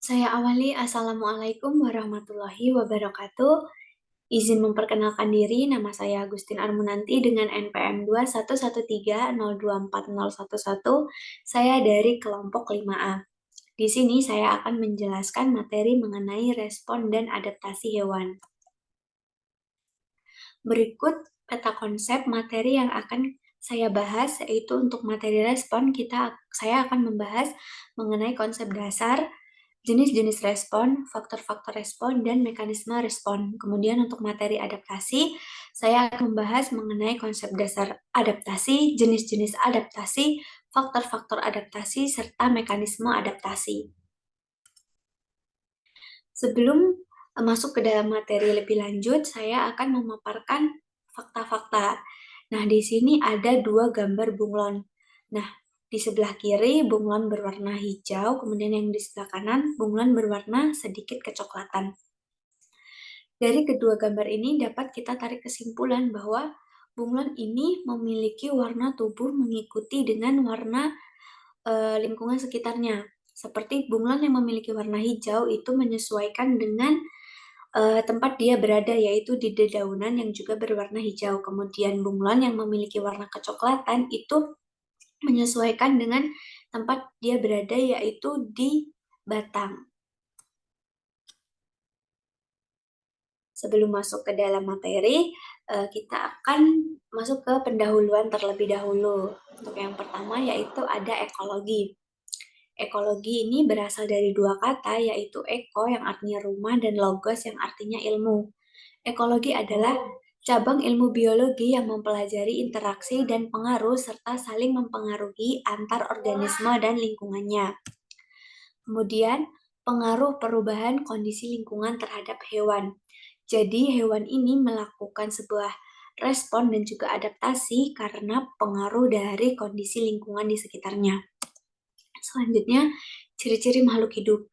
Saya awali, Assalamualaikum warahmatullahi wabarakatuh. Izin memperkenalkan diri, nama saya Agustin Armunanti dengan NPM 21130240011. Saya dari kelompok 5A. Di sini saya akan menjelaskan materi mengenai respon dan adaptasi hewan. Berikut peta konsep materi yang akan saya bahas, yaitu untuk materi respon saya akan membahas mengenai konsep dasar, jenis-jenis respon, faktor-faktor respon, dan mekanisme respon. Kemudian untuk materi adaptasi, saya akan membahas mengenai konsep dasar adaptasi, jenis-jenis adaptasi, faktor-faktor adaptasi, serta mekanisme adaptasi. Sebelum masuk ke dalam materi lebih lanjut, saya akan memaparkan fakta-fakta. Nah, di sini ada dua gambar bunglon. Nah, di sebelah kiri bunglon berwarna hijau, kemudian yang di sebelah kanan bunglon berwarna sedikit kecoklatan. Dari kedua gambar ini dapat kita tarik kesimpulan bahwa bunglon ini memiliki warna tubuh mengikuti dengan warna lingkungan sekitarnya. Seperti bunglon yang memiliki warna hijau itu menyesuaikan dengan tempat dia berada, yaitu di dedaunan yang juga berwarna hijau. Kemudian bunglon yang memiliki warna kecoklatan itu menyesuaikan dengan tempat dia berada, yaitu di batang. Sebelum masuk ke dalam materi, kita akan masuk ke pendahuluan terlebih dahulu. Untuk yang pertama yaitu ada ekologi. Ekologi ini berasal dari dua kata, yaitu eko yang artinya rumah dan logos yang artinya ilmu. Ekologi adalah cabang ilmu biologi yang mempelajari interaksi dan pengaruh serta saling mempengaruhi antar organisme dan lingkungannya. Kemudian, pengaruh perubahan kondisi lingkungan terhadap hewan. Jadi, hewan ini melakukan sebuah respon dan juga adaptasi karena pengaruh dari kondisi lingkungan di sekitarnya. Selanjutnya, ciri-ciri makhluk hidup.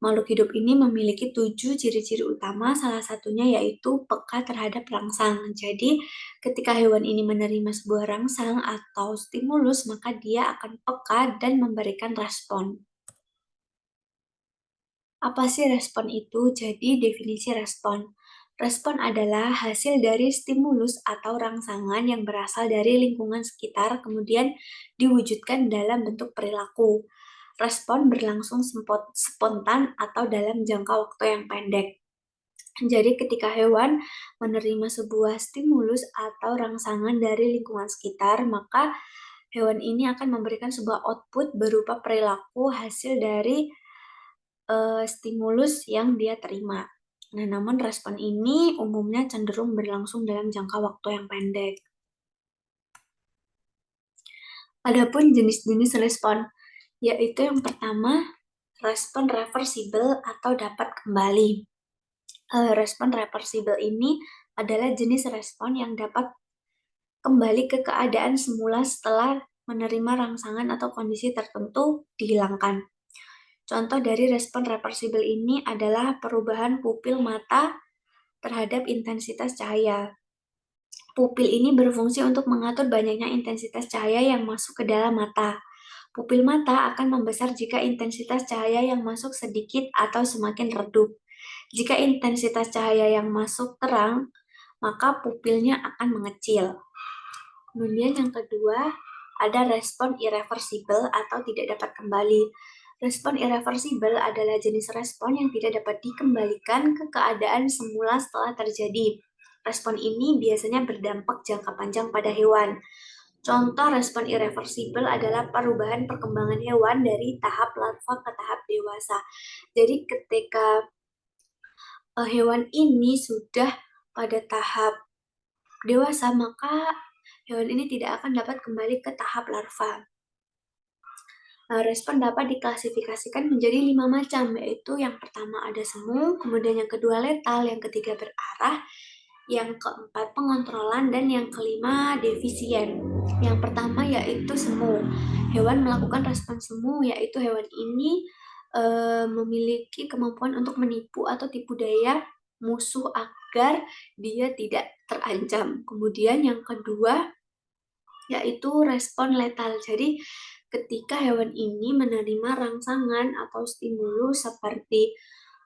Makhluk hidup ini memiliki 7 ciri-ciri utama, salah satunya yaitu peka terhadap rangsang. Jadi, ketika hewan ini menerima sebuah rangsang atau stimulus, maka dia akan peka dan memberikan respon. Apa sih respon itu? Jadi, definisi respon. Respon adalah hasil dari stimulus atau rangsangan yang berasal dari lingkungan sekitar, kemudian diwujudkan dalam bentuk perilaku. Respon berlangsung spontan atau dalam jangka waktu yang pendek. Jadi ketika hewan menerima sebuah stimulus atau rangsangan dari lingkungan sekitar, maka hewan ini akan memberikan sebuah output berupa perilaku hasil dari stimulus yang dia terima. Nah, namun respon ini umumnya cenderung berlangsung dalam jangka waktu yang pendek. Adapun jenis-jenis respon, yaitu yang pertama, respon reversibel atau dapat kembali. Respon reversibel ini adalah jenis respon yang dapat kembali ke keadaan semula setelah menerima rangsangan atau kondisi tertentu dihilangkan. Contoh dari respon reversibel ini adalah perubahan pupil mata terhadap intensitas cahaya. Pupil ini berfungsi untuk mengatur banyaknya intensitas cahaya yang masuk ke dalam mata. Pupil mata akan membesar jika intensitas cahaya yang masuk sedikit atau semakin redup. Jika intensitas cahaya yang masuk terang, maka pupilnya akan mengecil. Kemudian yang kedua, ada respon irreversibel atau tidak dapat kembali. Respon irreversibel adalah jenis respon yang tidak dapat dikembalikan ke keadaan semula setelah terjadi. Respon ini biasanya berdampak jangka panjang pada hewan. Contoh respon irreversibel adalah perubahan perkembangan hewan dari tahap larva ke tahap dewasa. Jadi ketika hewan ini sudah pada tahap dewasa, maka hewan ini tidak akan dapat kembali ke tahap larva. Respon dapat diklasifikasikan menjadi 5 macam, yaitu yang pertama ada semu, kemudian yang kedua letal, yang ketiga berarah, yang keempat pengontrolan, dan yang kelima defisien. Yang pertama yaitu semu. Hewan melakukan respon semu, yaitu hewan ini memiliki kemampuan untuk menipu atau tipu daya musuh agar dia tidak terancam. Kemudian yang kedua yaitu respon letal. Jadi Ketika hewan ini menerima rangsangan atau stimulus seperti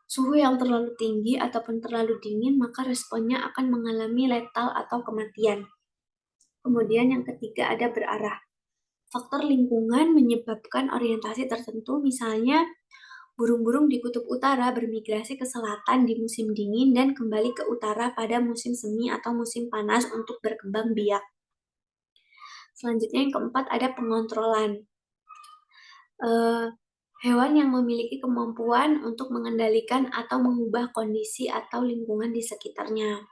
suhu yang terlalu tinggi ataupun terlalu dingin, maka responnya akan mengalami letal atau kematian. Kemudian yang ketiga ada berarah. Faktor lingkungan menyebabkan orientasi tertentu, misalnya burung-burung di kutub utara bermigrasi ke selatan di musim dingin dan kembali ke utara pada musim semi atau musim panas untuk berkembang biak. Selanjutnya yang keempat ada pengontrolan. Hewan yang memiliki kemampuan untuk mengendalikan atau mengubah kondisi atau lingkungan di sekitarnya.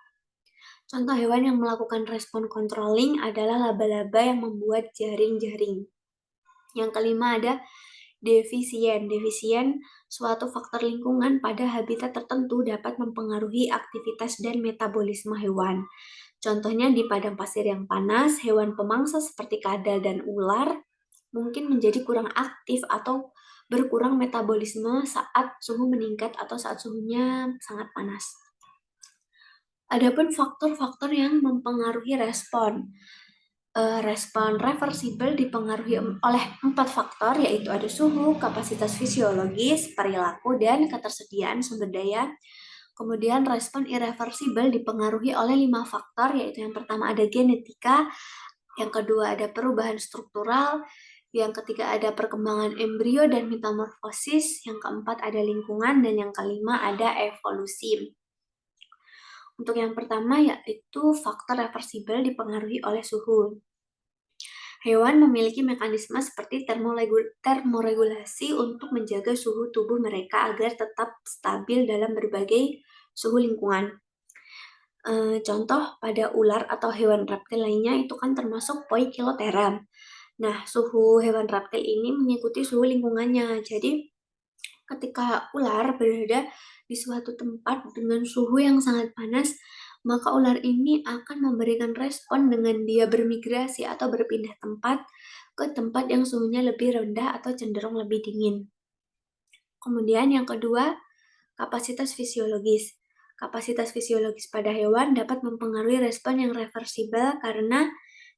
Contoh hewan yang melakukan respon controlling adalah laba-laba yang membuat jaring-jaring. Yang kelima ada defisien. Defisien, suatu faktor lingkungan pada habitat tertentu dapat mempengaruhi aktivitas dan metabolisme hewan. Contohnya di padang pasir yang panas, hewan pemangsa seperti kadal dan ular mungkin menjadi kurang aktif atau berkurang metabolisme saat suhu meningkat atau saat suhunya sangat panas. Adapun faktor-faktor yang mempengaruhi respon. Respon reversibel dipengaruhi oleh 4 faktor, yaitu ada suhu, kapasitas fisiologis, perilaku, dan ketersediaan sumber daya. Kemudian respon irreversibel dipengaruhi oleh 5 faktor, yaitu yang pertama ada genetika, yang kedua ada perubahan struktural, yang ketiga ada perkembangan embrio dan metamorfosis, yang keempat ada lingkungan, dan yang kelima ada evolusi. Untuk yang pertama yaitu faktor reversibel dipengaruhi oleh suhu. Hewan memiliki mekanisme seperti termoregulasi untuk menjaga suhu tubuh mereka agar tetap stabil dalam berbagai suhu lingkungan. Contoh pada ular atau hewan reptil lainnya itu kan termasuk Poikilothera. Nah, suhu hewan reptil ini mengikuti suhu lingkungannya. Jadi, ketika ular berada di suatu tempat dengan suhu yang sangat panas, maka ular ini akan memberikan respon dengan dia bermigrasi atau berpindah tempat ke tempat yang suhunya lebih rendah atau cenderung lebih dingin. Kemudian yang kedua, kapasitas fisiologis. Kapasitas fisiologis pada hewan dapat mempengaruhi respon yang reversibel karena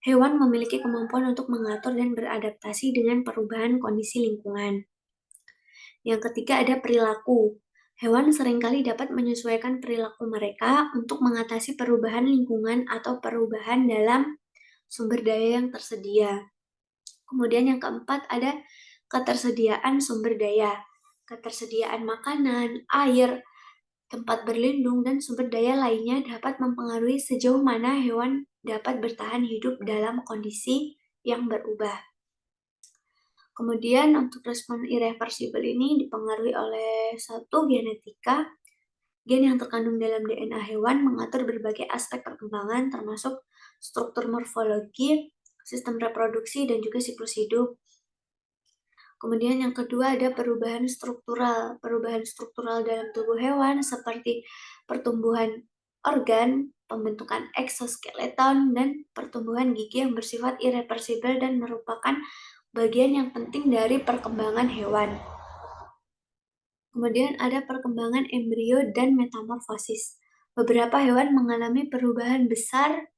hewan memiliki kemampuan untuk mengatur dan beradaptasi dengan perubahan kondisi lingkungan. Yang ketiga ada perilaku. Hewan seringkali dapat menyesuaikan perilaku mereka untuk mengatasi perubahan lingkungan atau perubahan dalam sumber daya yang tersedia. Kemudian yang keempat ada ketersediaan sumber daya. Ketersediaan makanan, air, tempat berlindung, dan sumber daya lainnya dapat mempengaruhi sejauh mana hewan dapat bertahan hidup dalam kondisi yang berubah. Kemudian untuk respon irreversibel ini dipengaruhi oleh satu genetika. Gen yang terkandung dalam DNA hewan mengatur berbagai aspek perkembangan termasuk struktur morfologi, sistem reproduksi, dan juga siklus hidup. Kemudian yang kedua ada perubahan struktural. Perubahan struktural dalam tubuh hewan seperti pertumbuhan organ, pembentukan eksoskeleton, dan pertumbuhan gigi yang bersifat irreversibel dan merupakan bagian yang penting dari perkembangan hewan. Kemudian ada perkembangan embrio dan metamorfosis. Beberapa hewan mengalami perubahan besar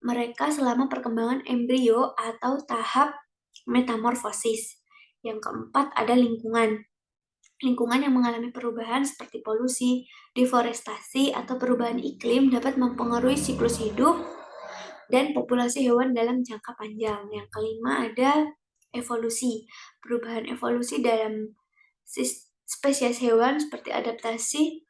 mereka selama perkembangan embrio atau tahap metamorfosis. Yang keempat ada lingkungan. Lingkungan yang mengalami perubahan seperti polusi, deforestasi, atau perubahan iklim dapat mempengaruhi siklus hidup dan populasi hewan dalam jangka panjang. Yang kelima ada evolusi. Perubahan evolusi dalam spesies hewan seperti adaptasi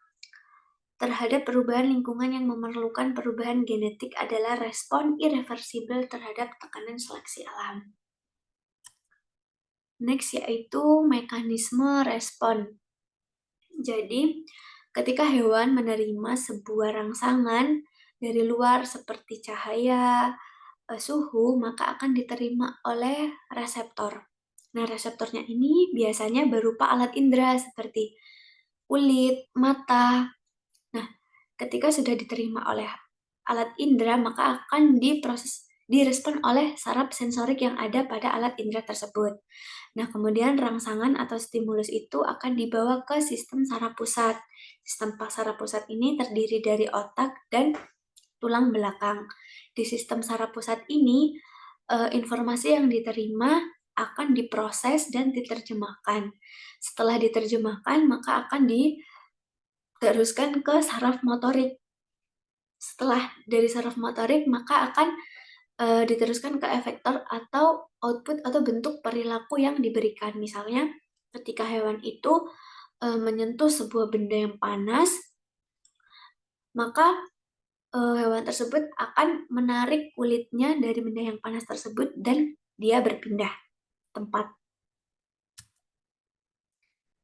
terhadap perubahan lingkungan yang memerlukan perubahan genetik adalah respon irreversibel terhadap tekanan seleksi alam. Next yaitu mekanisme respon. Jadi, ketika hewan menerima sebuah rangsangan dari luar seperti cahaya, suhu, maka akan diterima oleh reseptor. Nah, reseptornya ini biasanya berupa alat indera seperti kulit, mata. Nah, ketika sudah diterima oleh alat indera, maka akan direspon oleh saraf sensorik yang ada pada alat indera tersebut. Nah, kemudian rangsangan atau stimulus itu akan dibawa ke sistem saraf pusat. Sistem saraf pusat ini terdiri dari otak dan tulang belakang. Di sistem saraf pusat ini, informasi yang diterima akan diproses dan diterjemahkan. Setelah diterjemahkan, maka akan diteruskan ke saraf motorik. Setelah dari saraf motorik, maka akan diteruskan ke efektor atau output atau bentuk perilaku yang diberikan. Misalnya, ketika hewan itu menyentuh sebuah benda yang panas, maka hewan tersebut akan menarik kulitnya dari benda yang panas tersebut dan dia berpindah tempat.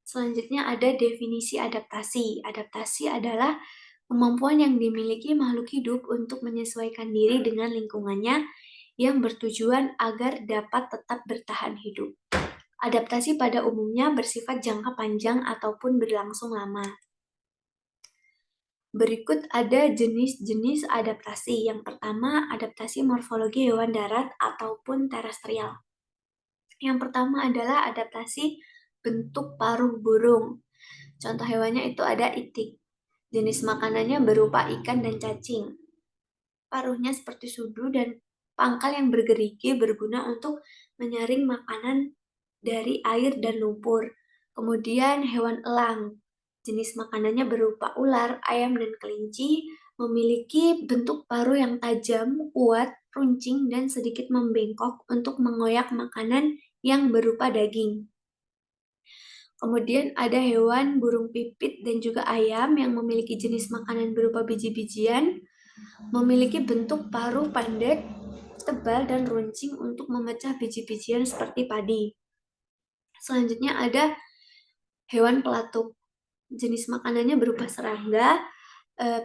Selanjutnya ada definisi adaptasi. Adaptasi adalah kemampuan yang dimiliki makhluk hidup untuk menyesuaikan diri dengan lingkungannya yang bertujuan agar dapat tetap bertahan hidup. Adaptasi pada umumnya bersifat jangka panjang ataupun berlangsung lama. Berikut ada jenis-jenis adaptasi. Yang pertama, adaptasi morfologi hewan darat ataupun terestrial. Yang pertama adalah adaptasi bentuk paruh burung. Contoh hewannya itu ada itik. Jenis makanannya berupa ikan dan cacing. Paruhnya seperti sudu dan pangkal yang bergerigi berguna untuk menyaring makanan dari air dan lumpur. Kemudian hewan elang. Jenis makanannya berupa ular, ayam, dan kelinci, memiliki bentuk paruh yang tajam, kuat, runcing, dan sedikit membengkok untuk mengoyak makanan yang berupa daging. Kemudian ada hewan burung pipit dan juga ayam yang memiliki jenis makanan berupa biji-bijian, memiliki bentuk paruh pendek, tebal, dan runcing untuk memecah biji-bijian seperti padi. Selanjutnya ada hewan pelatuk. Jenis makanannya berupa serangga,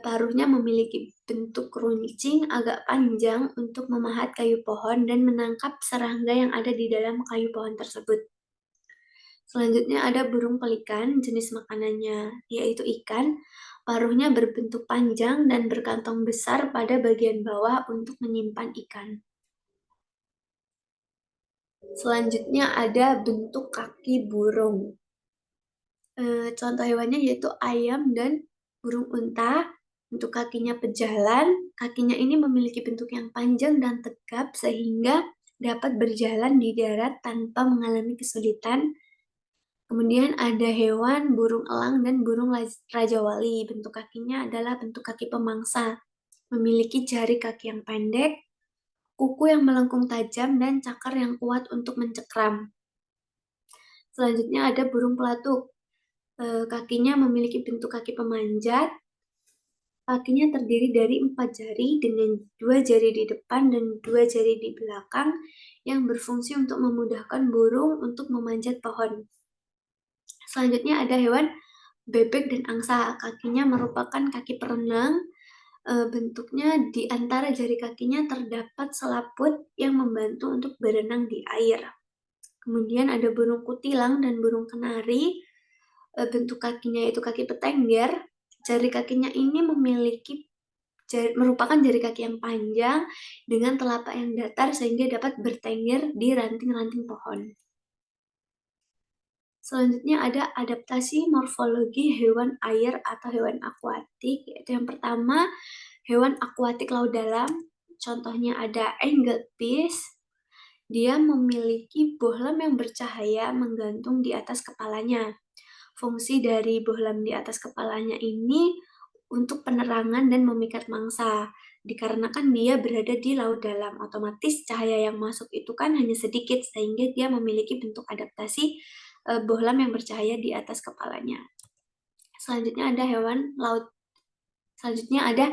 paruhnya memiliki bentuk runcing agak panjang untuk memahat kayu pohon dan menangkap serangga yang ada di dalam kayu pohon tersebut. Selanjutnya ada burung pelikan, jenis makanannya yaitu ikan, paruhnya berbentuk panjang dan berkantong besar pada bagian bawah untuk menyimpan ikan. Selanjutnya ada bentuk kaki burung. Contoh hewannya yaitu ayam dan burung unta. Bentuk kakinya pejalan, kakinya ini memiliki bentuk yang panjang dan tegap sehingga dapat berjalan di darat tanpa mengalami kesulitan. Kemudian ada hewan burung elang dan burung raja wali. Bentuk kakinya adalah bentuk kaki pemangsa, memiliki jari kaki yang pendek, kuku yang melengkung tajam, dan cakar yang kuat untuk mencekram. Selanjutnya ada burung pelatuk. Kakinya memiliki bentuk kaki pemanjat. Kakinya terdiri dari 4 jari dengan 2 jari di depan dan 2 jari di belakang yang berfungsi untuk memudahkan burung untuk memanjat pohon. Selanjutnya ada hewan bebek dan angsa. Kakinya merupakan kaki perenang. Bentuknya di antara jari kakinya terdapat selaput yang membantu untuk berenang di air. Kemudian ada burung kutilang dan burung kenari. Bentuk kakinya itu kaki petengger. Jari kakinya ini merupakan jari kaki yang panjang dengan telapak yang datar sehingga dapat bertengger di ranting-ranting pohon. Selanjutnya ada adaptasi morfologi hewan air atau hewan akuatik, yaitu yang pertama hewan akuatik laut dalam. Contohnya ada anglerfish. Dia memiliki bohlam yang bercahaya menggantung di atas kepalanya. Fungsi dari bohlam di atas kepalanya ini untuk penerangan dan memikat mangsa. Dikarenakan dia berada di laut dalam, otomatis cahaya yang masuk itu kan hanya sedikit, sehingga dia memiliki bentuk adaptasi bohlam yang bercahaya di atas kepalanya. Selanjutnya ada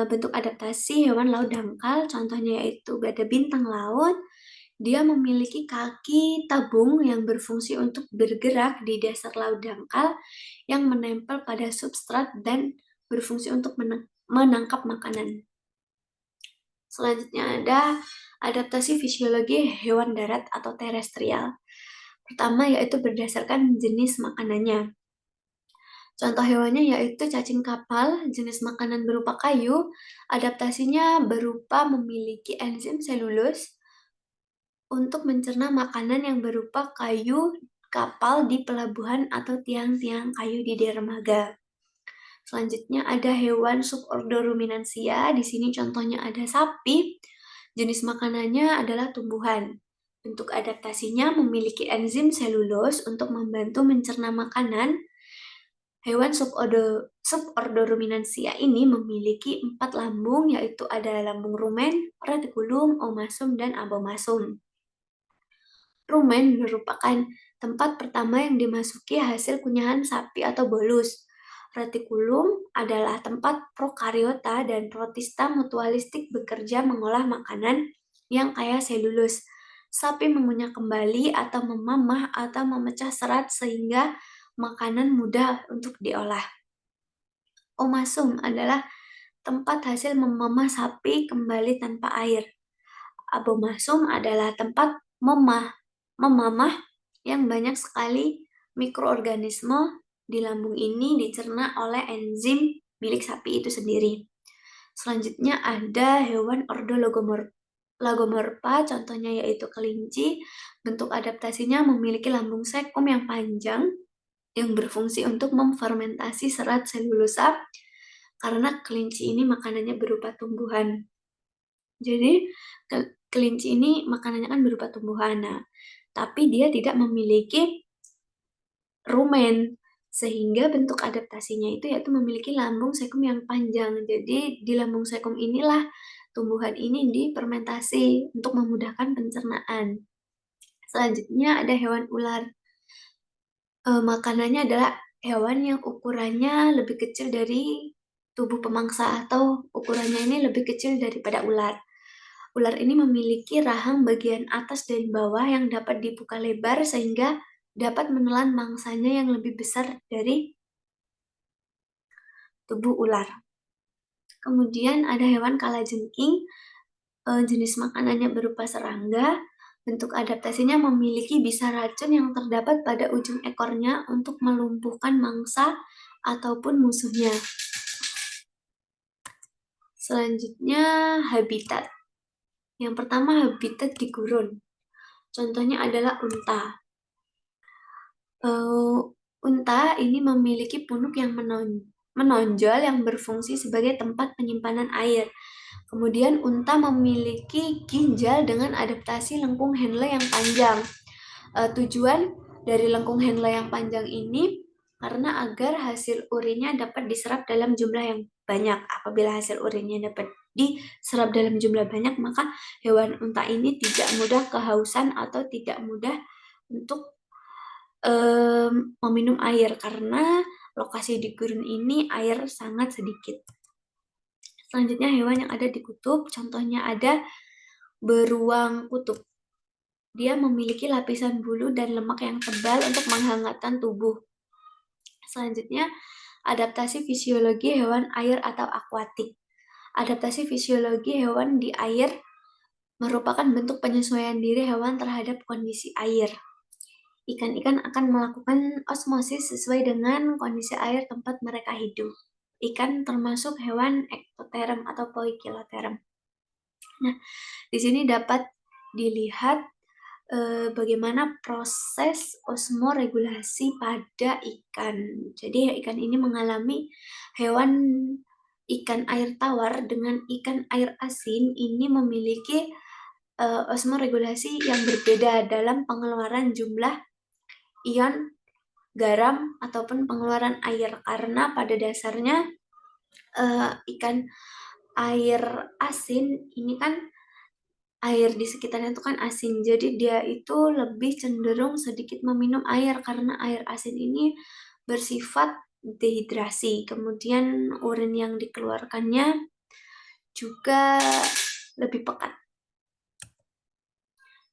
bentuk adaptasi hewan laut dangkal, contohnya yaitu ada bintang laut. Dia memiliki kaki tabung yang berfungsi untuk bergerak di dasar laut dangkal yang menempel pada substrat dan berfungsi untuk menangkap makanan. Selanjutnya ada adaptasi fisiologi hewan darat atau terestrial. Pertama yaitu berdasarkan jenis makanannya. Contoh hewannya yaitu cacing kapal, jenis makanan berupa kayu. Adaptasinya berupa memiliki enzim selulus untuk mencerna makanan yang berupa kayu kapal di pelabuhan atau tiang-tiang kayu di dermaga. Selanjutnya ada hewan subordo ruminansia. Di sini contohnya ada sapi. Jenis makanannya adalah tumbuhan. Bentuk adaptasinya memiliki enzim selulose untuk membantu mencerna makanan. Hewan subordo Ruminansia ini memiliki 4 lambung, yaitu ada lambung rumen, retikulum, omasum, dan abomasum. Rumen merupakan tempat pertama yang dimasuki hasil kunyahan sapi atau bolus. Retikulum adalah tempat prokariota dan protista mutualistik bekerja mengolah makanan yang kaya selulus. Sapi mengunyah kembali atau memamah atau memecah serat sehingga makanan mudah untuk diolah. Omasum adalah tempat hasil memamah sapi kembali tanpa air. Abomasum adalah tempat memamah yang banyak sekali mikroorganisme di lambung ini dicerna oleh enzim bilik sapi itu sendiri. Selanjutnya ada hewan ordo Lagomorpha, contohnya yaitu kelinci. Bentuk adaptasinya memiliki lambung sekum yang panjang yang berfungsi untuk memfermentasi serat selulosa karena kelinci ini makanannya berupa tumbuhan. Jadi kelinci ini makanannya kan berupa tumbuhan. Nah, tapi dia tidak memiliki rumen sehingga bentuk adaptasinya itu yaitu memiliki lambung sekum yang panjang. Jadi di lambung sekum inilah tumbuhan ini difermentasi untuk memudahkan pencernaan. Selanjutnya ada hewan ular. Makanannya adalah hewan yang ukurannya lebih kecil dari tubuh pemangsa atau ukurannya ini lebih kecil daripada ular. Ular ini memiliki rahang bagian atas dan bawah yang dapat dibuka lebar sehingga dapat menelan mangsanya yang lebih besar dari tubuh ular. Kemudian ada hewan kalajengking, jenis makanannya berupa serangga. Bentuk adaptasinya memiliki bisa racun yang terdapat pada ujung ekornya untuk melumpuhkan mangsa ataupun musuhnya. Selanjutnya habitat. Yang pertama habitat di gurun. Contohnya adalah unta. Unta ini memiliki punuk yang menonjol yang berfungsi sebagai tempat penyimpanan air. Kemudian unta memiliki ginjal dengan adaptasi lengkung Henle yang panjang. Tujuan dari lengkung Henle yang panjang ini karena agar hasil urinnya dapat diserap dalam jumlah yang banyak. Apabila hasil urinnya dapat diserap dalam jumlah banyak, maka hewan unta ini tidak mudah kehausan atau tidak mudah untuk meminum air karena lokasi di gurun ini air sangat sedikit. Selanjutnya hewan yang ada di kutub, contohnya ada beruang kutub. Dia memiliki lapisan bulu dan lemak yang tebal untuk menghangatkan tubuh. Selanjutnya, adaptasi fisiologi hewan air atau akuatik. Adaptasi fisiologi hewan di air merupakan bentuk penyesuaian diri hewan terhadap kondisi air. Ikan-ikan akan melakukan osmosis sesuai dengan kondisi air tempat mereka hidup. Ikan termasuk hewan ektoterm atau poikiloterm. Nah, di sini dapat dilihat bagaimana proses osmoregulasi pada ikan. Jadi ikan ini mengalami hewan ikan air tawar dengan ikan air asin ini memiliki osmoregulasi yang berbeda dalam pengeluaran jumlah ion garam ataupun pengeluaran air karena pada dasarnya ikan air asin ini kan air di sekitarnya itu kan asin, jadi dia itu lebih cenderung sedikit meminum air karena air asin ini bersifat dehidrasi. Kemudian urin yang dikeluarkannya juga lebih pekat.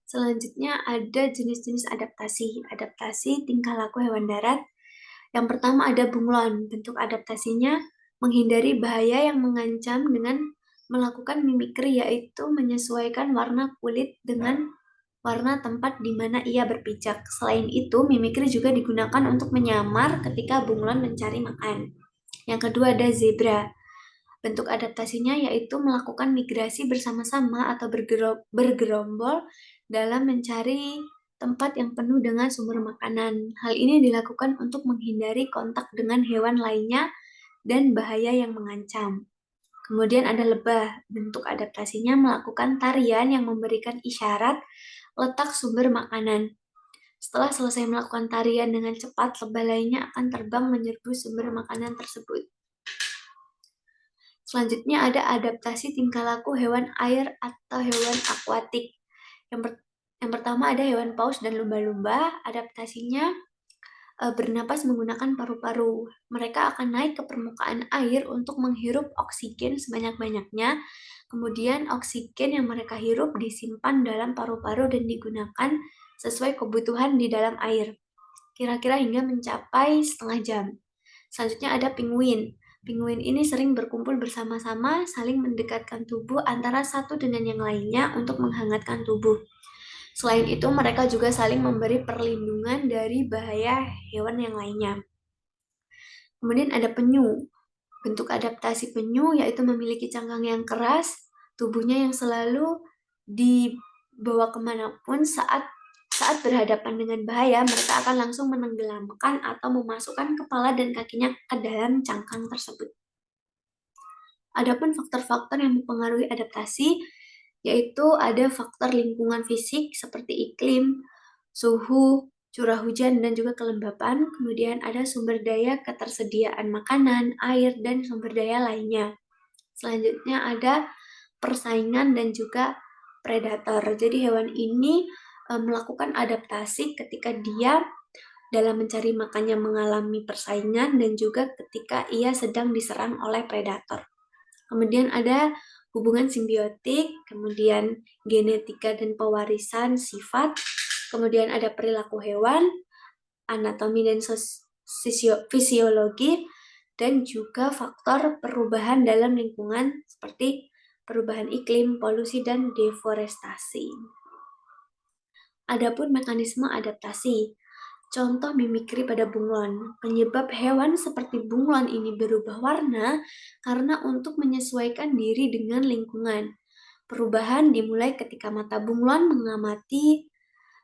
Selanjutnya ada jenis-jenis adaptasi. Adaptasi tingkah laku hewan darat. Yang pertama ada bunglon. Bentuk adaptasinya menghindari bahaya yang mengancam dengan melakukan mimikri, yaitu menyesuaikan warna kulit dengan warna tempat di mana ia berpijak. Selain itu, mimikri juga digunakan untuk menyamar ketika bunglon mencari makan. Yang kedua ada zebra. Bentuk adaptasinya yaitu melakukan migrasi bersama-sama atau bergerombol dalam mencari tempat yang penuh dengan sumber makanan. Hal ini dilakukan untuk menghindari kontak dengan hewan lainnya dan bahaya yang mengancam. Kemudian ada lebah. Bentuk adaptasinya melakukan tarian yang memberikan isyarat letak sumber makanan. Setelah selesai melakukan tarian dengan cepat, lebah lainnya akan terbang menyerbu sumber makanan tersebut. Selanjutnya ada adaptasi tingkah laku hewan air atau hewan akuatik. Yang pertama ada hewan paus dan lumba-lumba. Adaptasinya bernapas menggunakan paru-paru. Mereka akan naik ke permukaan air untuk menghirup oksigen sebanyak-banyaknya. Kemudian oksigen yang mereka hirup disimpan dalam paru-paru dan digunakan sesuai kebutuhan di dalam air. Kira-kira hingga mencapai setengah jam. Selanjutnya ada penguin. Penguin ini sering berkumpul bersama-sama, saling mendekatkan tubuh antara satu dengan yang lainnya untuk menghangatkan tubuh. Selain itu, mereka juga saling memberi perlindungan dari bahaya hewan yang lainnya. Kemudian ada penyu. Bentuk adaptasi penyu yaitu memiliki cangkang yang keras, tubuhnya yang selalu dibawa kemanapun saat berhadapan dengan bahaya, mereka akan langsung menenggelamkan atau memasukkan kepala dan kakinya ke dalam cangkang tersebut. Adapun faktor-faktor yang mempengaruhi adaptasi, yaitu ada faktor lingkungan fisik seperti iklim, suhu, curah hujan, dan juga kelembapan. Kemudian ada sumber daya ketersediaan makanan, air, dan sumber daya lainnya. Selanjutnya ada persaingan dan juga predator. Jadi hewan ini melakukan adaptasi ketika dia dalam mencari makannya mengalami persaingan dan juga ketika ia sedang diserang oleh predator. Kemudian ada hubungan simbiotik, kemudian genetika dan pewarisan sifat, kemudian ada perilaku hewan, anatomi dan fisiologi, dan juga faktor perubahan dalam lingkungan seperti perubahan iklim, polusi, dan deforestasi. Adapun mekanisme adaptasi, contoh mimikri pada bunglon. Penyebab hewan seperti bunglon ini berubah warna karena untuk menyesuaikan diri dengan lingkungan. Perubahan dimulai ketika mata bunglon mengamati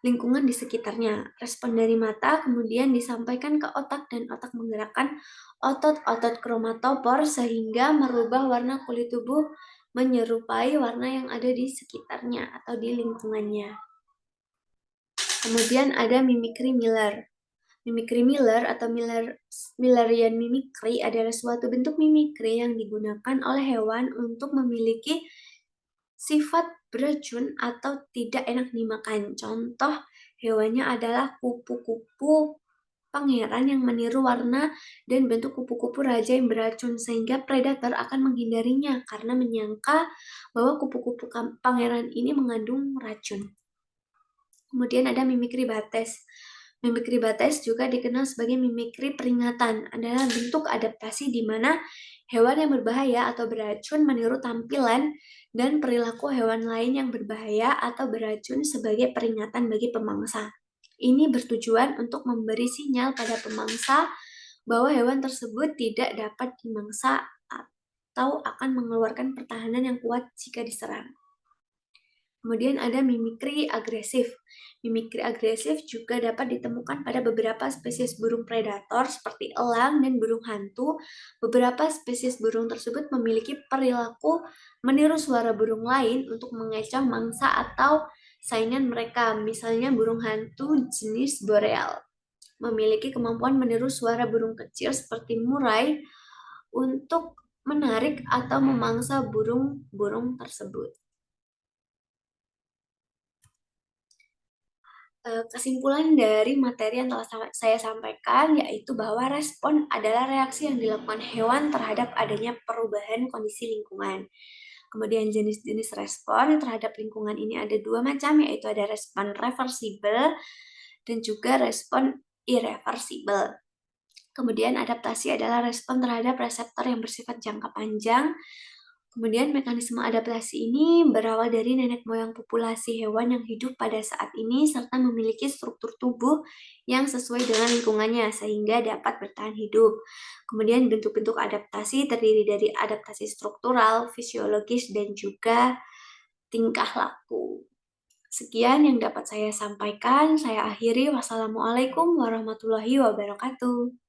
lingkungan di sekitarnya. Respon dari mata kemudian disampaikan ke otak dan otak menggerakkan otot-otot kromatopor sehingga merubah warna kulit tubuh menyerupai warna yang ada di sekitarnya atau di lingkungannya. Kemudian ada mimikri Miller. Mimikri Miller atau Millerian mimikri adalah suatu bentuk mimikri yang digunakan oleh hewan untuk memiliki sifat beracun atau tidak enak dimakan. Contoh hewannya adalah kupu-kupu pangeran yang meniru warna dan bentuk kupu-kupu raja yang beracun sehingga predator akan menghindarinya karena menyangka bahwa kupu-kupu pangeran ini mengandung racun. Kemudian ada mimikri bates. Mimikri bates juga dikenal sebagai mimikri peringatan, adalah bentuk adaptasi di mana hewan yang berbahaya atau beracun meniru tampilan dan perilaku hewan lain yang berbahaya atau beracun sebagai peringatan bagi pemangsa. Ini bertujuan untuk memberi sinyal pada pemangsa bahwa hewan tersebut tidak dapat dimangsa atau akan mengeluarkan pertahanan yang kuat jika diserang. Kemudian ada mimikri agresif. Mimikri agresif juga dapat ditemukan pada beberapa spesies burung predator seperti elang dan burung hantu. Beberapa spesies burung tersebut memiliki perilaku meniru suara burung lain untuk mengecoh mangsa atau saingan mereka. Misalnya burung hantu jenis boreal memiliki kemampuan meniru suara burung kecil seperti murai untuk menarik atau memangsa burung-burung tersebut. Kesimpulan dari materi yang telah saya sampaikan yaitu bahwa respon adalah reaksi yang dilakukan hewan terhadap adanya perubahan kondisi lingkungan. Kemudian jenis-jenis respon terhadap lingkungan ini ada dua macam, yaitu ada respon reversibel dan juga respon irreversibel. Kemudian adaptasi adalah respon terhadap reseptor yang bersifat jangka panjang. Kemudian mekanisme adaptasi ini berawal dari nenek moyang populasi hewan yang hidup pada saat ini serta memiliki struktur tubuh yang sesuai dengan lingkungannya sehingga dapat bertahan hidup. Kemudian bentuk-bentuk adaptasi terdiri dari adaptasi struktural, fisiologis, dan juga tingkah laku. Sekian yang dapat saya sampaikan. Saya akhiri. Wassalamualaikum warahmatullahi wabarakatuh.